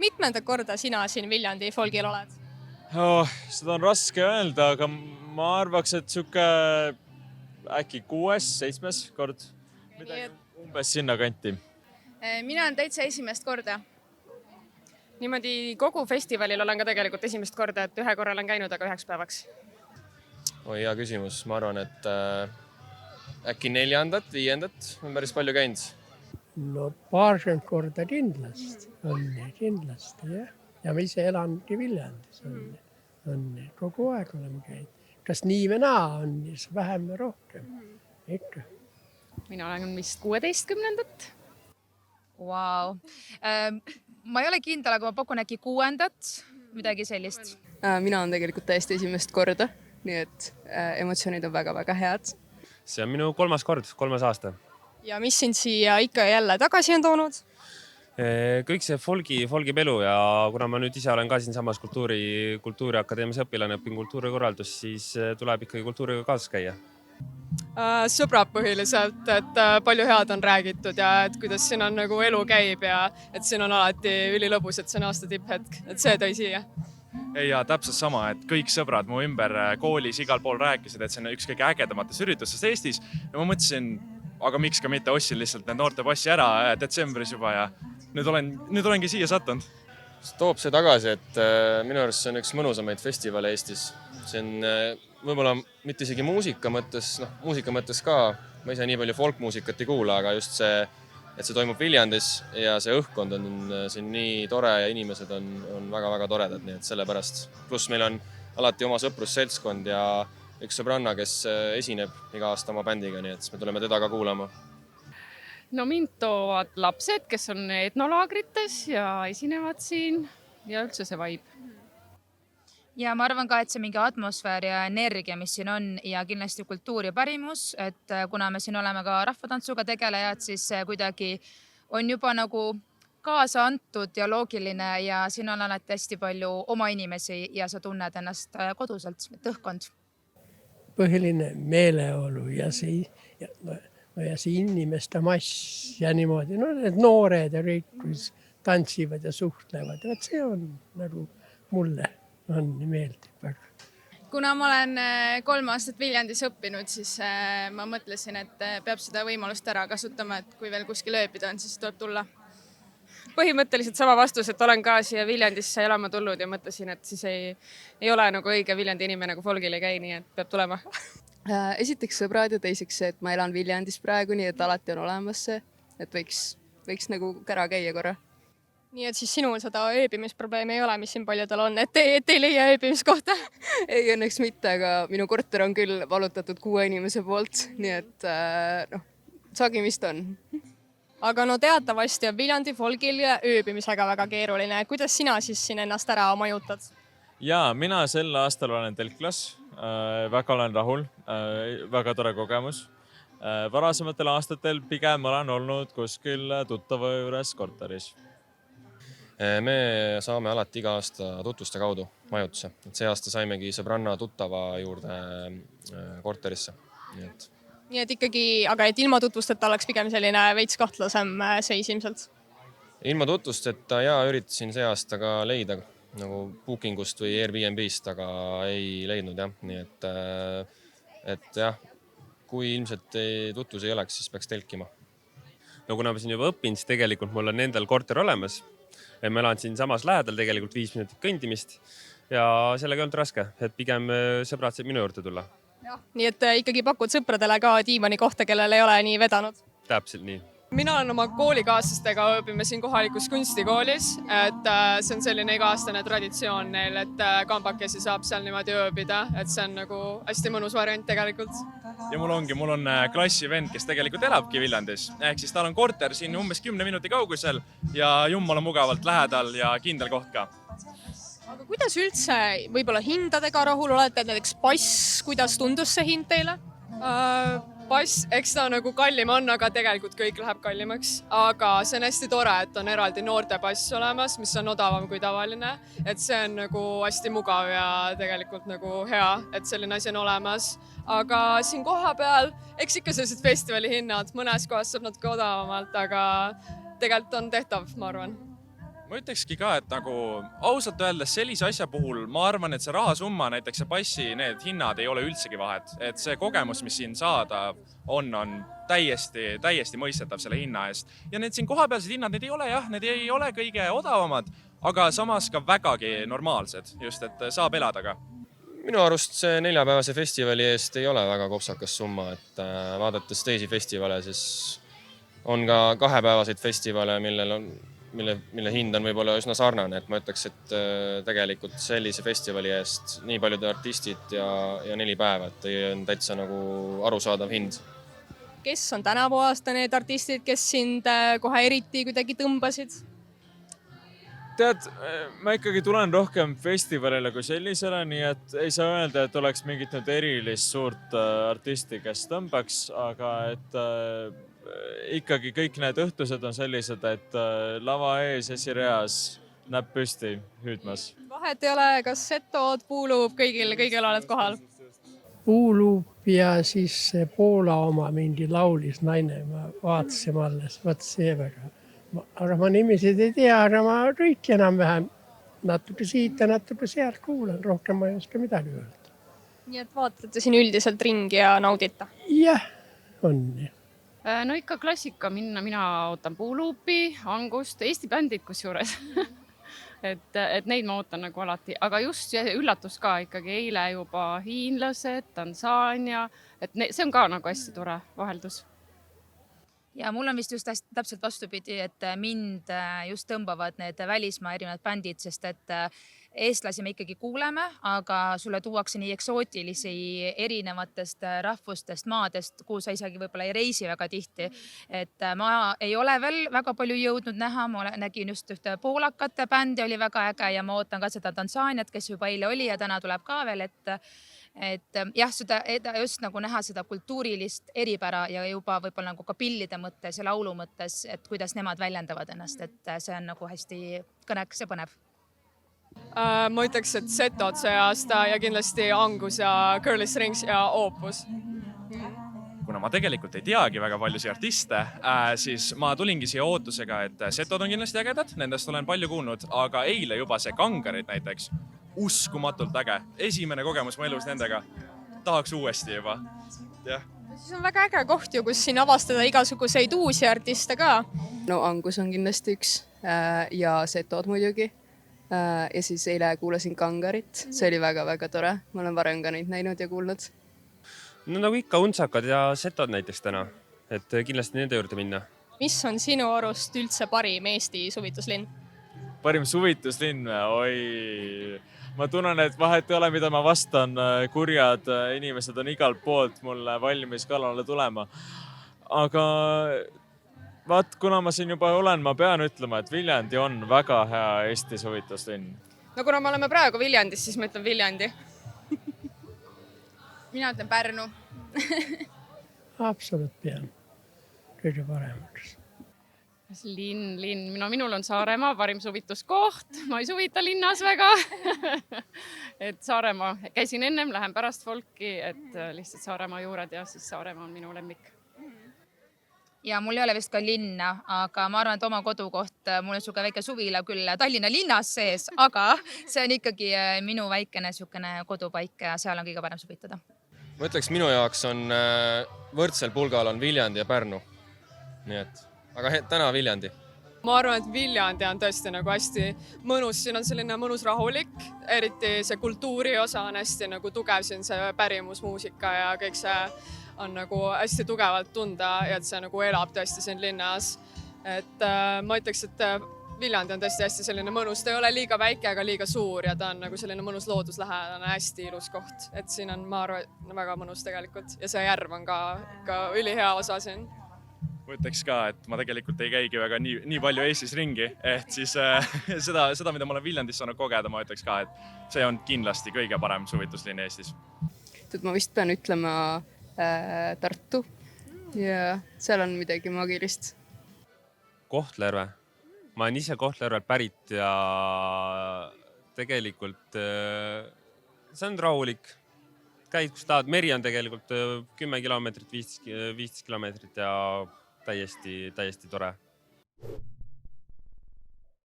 Mitmendat korda sina siin Viljandi folgil oled? Seda on raske öelda, aga ma arvaks, et sihuke äkki 6-7 kord. Midagi umbes sinna kanti. Mina olen täitsa esimest korda. Niimoodi kogu festivalil olen ka tegelikult esimest korda, et ühe korra olen käinud, aga 1 päevaks. Hea küsimus. Ma arvan, et äkki 4.-5. on päris palju käinud. No paarkümmend korda kindlasti, jah. Ja ma ise elangi Viljandis, on kogu aeg oleme käinud. Kas nii või naa on, siis vähem või rohkem, ikka. Mina olen vist 16. Wow. Ma ei ole kindel, aga ma pakun äkki 6. midagi sellist. Mina olen tegelikult täiesti esimest korda, nii et emotsioonid on väga-väga head. See on minu 3. kord, 3. aasta. Ja mis sind siia ikka jälle tagasi on toonud? Kõik see folgi pelu ja kuna ma nüüd ise olen ka siinsamas kultuuriakadeemias õpilane, õpin kultuurikorraldust, siis tuleb ikkagi kultuuriga kaasas käia. Sõbrad põhiliselt, et palju head on räägitud ja et kuidas siin on nagu elu käib ja et siin on alati ülilõbus, et see on aasta tipphetk, et see tõi siia. Ja täpselt sama, et kõik sõbrad mu ümber koolis igal pool rääkisid, et see on üks kõige ägedamates üritustest Eestis. Ja ma mõtlesin, aga miks ka mitte, ostsin lihtsalt need noortepassi ära detsembris juba ja nüüd olengi siia sattunud. Toob see tagasi, et minu arust see on üks mõnusamaid festivale Eestis. See on võib-olla mitte isegi muusika mõttes ka. Ma ise nii palju folkmuusikat ei kuula, aga just see, et see toimub Viljandis ja see õhkkond on siin nii tore ja inimesed on väga-väga toredad, nii et sellepärast. Pluss meil on alati oma sõprusseltskond ja üks sõbranna, kes esineb iga aasta oma bändiga, nii et me tuleme teda ka kuulama. No mind toovad lapsed, kes on etnolaagrites ja esinevad siin ja üldse see vibe. Ja ma arvan ka, et see mingi atmosfäär ja energia, mis siin on ja kindlasti kultuur ja pärimus, et kuna me siin oleme ka rahvatantsuga tegelejad, siis kuidagi on juba nagu kaasa antud ja loogiline ja siin on alati hästi palju oma inimesi ja sa tunned ennast koduselt, õhkkond. Põhiline meeleolu ja see inimeste mass ja niimoodi. No need noored ja kõik, kus tantsivad ja suhtlevad. Et see on nagu mulle on nii meeldib väga. Kuna ma olen 3 aastat Viljandis õppinud, siis ma mõtlesin, et peab seda võimalust ära kasutama, et kui veel kuskil ööbida on, siis tuleb tulla. Põhimõtteliselt sama vastus, et olen ka siia Viljandisse elama tulnud ja mõtlesin, et siis ei ole nagu õige Viljandi inimene, kui folgil ei käi, nii et peab tulema. Esiteks sõbrad ja teiseks see, et ma elan Viljandis praegu, nii et alati on olemas see, et võiks nagu kära käia korra. Nii et siis sinul seda ööbimisprobleemi ei ole, mis siin paljudel on, et ei leia ööbimiskohta? Ei, õnneks mitte, aga minu korter on küll valutatud 6 inimese poolt, nii et sagimist on. Aga no teatavasti on Viljandi folgil ööbimisega väga keeruline. Kuidas sina siis siin ennast ära majutad? Ja mina sel aastal olen telklas, väga olen rahul, väga tore kogemus. Varasematel aastatel pigem olen olnud kuskil tuttava juures korteris. Me saame alati iga aasta tutvuste kaudu majutuse. Et see aasta saimegi sõbranna tuttava juurde korterisse. Nii et ikkagi, aga et ilma tutvusteta oleks pigem selline veits kahtlasem seis ilmselt? Ilma tutvusteta ja üritasin see aasta ka leida nagu bookingust või Airbnb'st, aga ei leidnud jah. Nii et jah, kui ilmselt tutvus ei oleks, siis peaks telkima. No kuna ma siin juba õpin, siis tegelikult mul on endal korter olemas. Ma elan siin samas lähedal tegelikult 5 minutit kõndimist ja sellega ei olnud raske, et pigem sõbrad said minu juurde tulla. Ja, nii et ikkagi pakud sõpradele ka diivani kohta, kellel ei ole nii vedanud? Täpselt nii. Mina olen oma koolikaaslastega, õpime siin kohalikus kunstikoolis, et see on selline iga-aastane traditsioon neil, et kambakesi saab seal niimoodi ööbida, et see on nagu hästi mõnus variant tegelikult. Ja mul on klassivend, kes tegelikult elabki Viljandis. Ehk siis tal on korter siin umbes 10 minuti kaugusel ja jumala mugavalt lähedal ja kindel koht ka. Aga kuidas üldse võib-olla hindadega rahul olete, näiteks pass, kuidas tundus see hind teile? Pass, eks ta nagu kallim on, aga tegelikult kõik läheb kallimaks. Aga see on hästi tore, et on eraldi noorte pass olemas, mis on odavam kui tavaline. Et see on nagu hästi mugav ja tegelikult nagu hea, et selline asi on olemas. Aga siin koha peal, eks ikka sellised festivali hinnad, mõnes kohas saab natuke odavamalt, aga tegelikult on tehtav, ma arvan. ma ütlekski ka, et nagu ausalt öeldes sellise asja puhul ma arvan, et see rahasumma, näiteks see passi, need hinnad ei ole üldsegi vahet, et see kogemus, mis siin saada on täiesti mõistetav selle hinna eest. Ja need siin kohapealsed hinnad, need ei ole jah, need ei ole kõige odavamad, aga samas ka vägagi normaalsed, just et saab elada ka. Minu arust see 4-päevase festivali eest ei ole väga kopsakas summa, et vaadates teisi festivale, siis on ka 2-päevaseid festivale, mille hind on võib-olla üsna sarnane, et ma ütleks, et tegelikult sellise festivali eest nii paljud artistid ja 4 päeva, et on täitsa nagu arusaadav hind. Kes on tänavu aasta need artistid, kes sind kohe eriti kuidagi tõmbasid? Tead, ma ikkagi tulen rohkem festivalile kui sellisele, nii et ei saa öelda, et oleks mingit nüüd erilist suurt artisti, kes tõmbaks, aga et ikkagi kõik need õhtused on sellised, et lava ees esireas näpp püsti hüüdmas. Vahet ei ole, kas Setod, Puuluup, kõigil oled kohal? Puuluup ja siis see Poola oma mingi laulis naine, ma vaatasin alles, võt see väga. Aga ma nimisid ei tea, aga ma kõiki enam-vähem natuke siit ja natuke sealt kuulan, rohkem ma ei oska midagi öelda. Nii et vaatate siin üldiselt ringi ja naudita? Jah, on nii. No ikka klassika minna, mina ootan Puuluupi, Angust, Eesti bändid kusjuures. et neid ma ootan nagu alati, aga just see üllatus ka ikkagi eile juba hiinlased, Tansaania, et see on ka nagu hästi tore vaheldus. Ja mul on vist just täpselt vastupidi, et mind just tõmbavad need välismaa erinevad bändid, sest et eestlasi me ikkagi kuuleme, aga sulle tuuakse nii eksootilisi erinevatest rahvustest, maadest, kuhu sa isegi võib-olla ei reisi väga tihti. Et ma ei ole veel väga palju jõudnud näha, ma nägin just ühte poolakate bändi, oli väga äge ja ma ootan ka seda Tansaaniat, kes juba eile oli ja täna tuleb ka veel, et jah, seda just nagu näha seda kultuurilist eripära ja juba võib-olla nagu ka pillide mõttes ja laulu mõttes, et kuidas nemad väljendavad ennast, et see on nagu hästi kõneks ja põnev. Ma ütleks, et Setod see aasta ja kindlasti Angus ja Curly Strings ja Opus. Kuna ma tegelikult ei teagi väga paljusi artiste, siis ma tulingi siia ootusega, et Setod on kindlasti ägedad, nendest olen palju kuulnud, aga eile juba see Kangarid näiteks, uskumatult äge. Esimene kogemus mu elus nendega. Tahaks uuesti juba. Jah. Siis on väga äge koht ju, kus siin avastada igasuguseid uusi artiste ka. No Angus on kindlasti üks ja Setod muidugi. Ja siis eile kuulasin Kangarit, see oli väga-väga tore. Ma olen varem ka neid näinud ja kuulnud. No nagu ikka Untsakad ja Setod näiteks täna, et kindlasti nende juurde minna. Mis on sinu arust üldse parim Eesti suvituslinn? Parim suvituslinn, oi. Ma tunnen, et vahet ei ole, mida ma vastan. Kurjad inimesed on igalt poolt mulle valmis kalale tulema. Aga vaat, kuna ma siin juba olen, ma pean ütlema, et Viljandi on väga hea Eesti suvituslinn. No kuna me oleme praegu Viljandis, siis ma ütlen Viljandi. Mina ütlen Pärnu. Absoluut pean kõige paremaks. Linn. Minul on Saaremaa parim suvituskoht. Ma ei suvita linnas väga. Et Saaremaa, käisin ennem, lähen pärast folki, et lihtsalt Saaremaa juured ja siis Saaremaa on minu lemmik. Ja mul ei ole vist ka linna, aga ma arvan, et oma kodukoht, mul on suke väike suvila küll Tallinna linnas sees, aga see on ikkagi minu väikene kodupaik ja seal on kõige parem suvitada. Ma ütleks, minu jaoks on võrdsel pulgal on Viljandi ja Pärnu. Nii et, aga täna Viljandi. Ma arvan, et Viljandi on tõesti nagu hästi mõnus, siin on selline mõnus rahulik, eriti see kultuuri osa on hästi nagu tugev, siin see pärimusmuusika ja kõik see on nagu hästi tugevalt tunda ja et see nagu elab tõesti siin linnas. Et ma ütleks, et Viljandi on tõesti hästi selline mõnus, ta ei ole liiga väike, aga liiga suur ja ta on nagu selline mõnus looduslähedane, hästi ilus koht. Et siin on, ma arvan, väga mõnus tegelikult ja see järv on ka ülihea osa siin. Ma ütleks ka, et ma tegelikult ei käigi väga nii palju Eestis ringi, et siis seda, mida ma olen Viljandis saanud kogeda, ma ütleks ka, et see on kindlasti kõige parem suvituslinn Eestis. Ma vist pean ütlema Tartu ja seal on midagi magilist. Kohtla-Järve. Ma olen ise Kohtla-Järvel pärit ja tegelikult see on rahulik. Käid, kus tahad. Meri on tegelikult 10 kilomeetrit, 15 kilomeetrit ja täiesti tore.